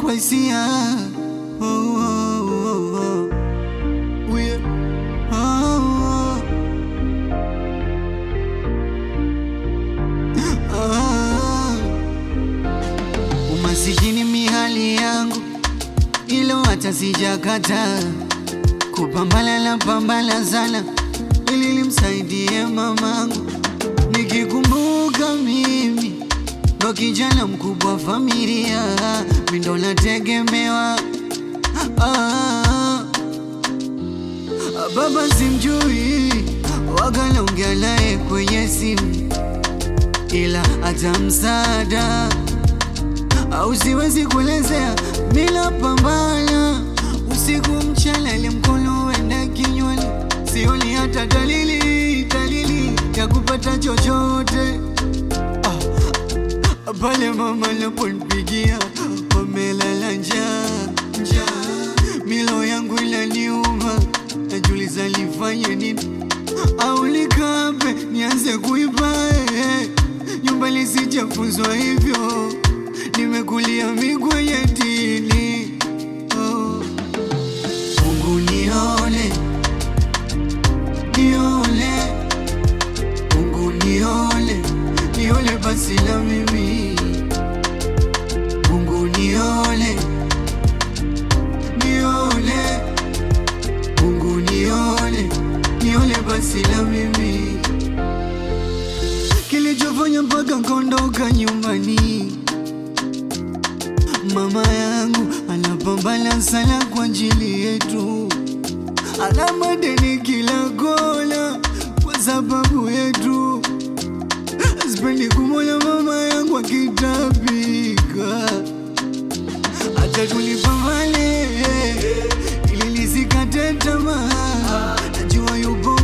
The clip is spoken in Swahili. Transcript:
kwa hisia. Oh, oh, oh, oh. Yeah. Oh, oh. Oh. Umasikini mihali yangu, ilo hata sijakata. Kupambana sana ili nimsaidie mamangu. Nikikumbuka mimi ndo kijana mkubwa familia, mimi ndo nategemewa. Baba simjui, waganaongea naye kwenye simu, ila hata msaada au siwezi kuelezea. Bila pambana usiku mchana, ile mkono wenda kinywani, sioni hata dalili ya kupata chochote. Pale mama naponipigia, wamelala njaa, milo yangu inaniuma, najiuliza nifanye nini, au nikape nianze kuiba. Nyumbani sijafunzwa hivyo, nimekulia kwenye dini. Mungu nione, Mungu nione basi na mimi. Mungu nione, Mungu nione basi na mimi. Kilichofanya mpaka kondoka nyumbani, mama yangu anapambana sana kwa ajili yetu, ana madeni kila kona kwa sababu yetu. Sipendi kumwona mama yangu akitabika, hata tulipambane ili nisikate tamaa. Najua yupo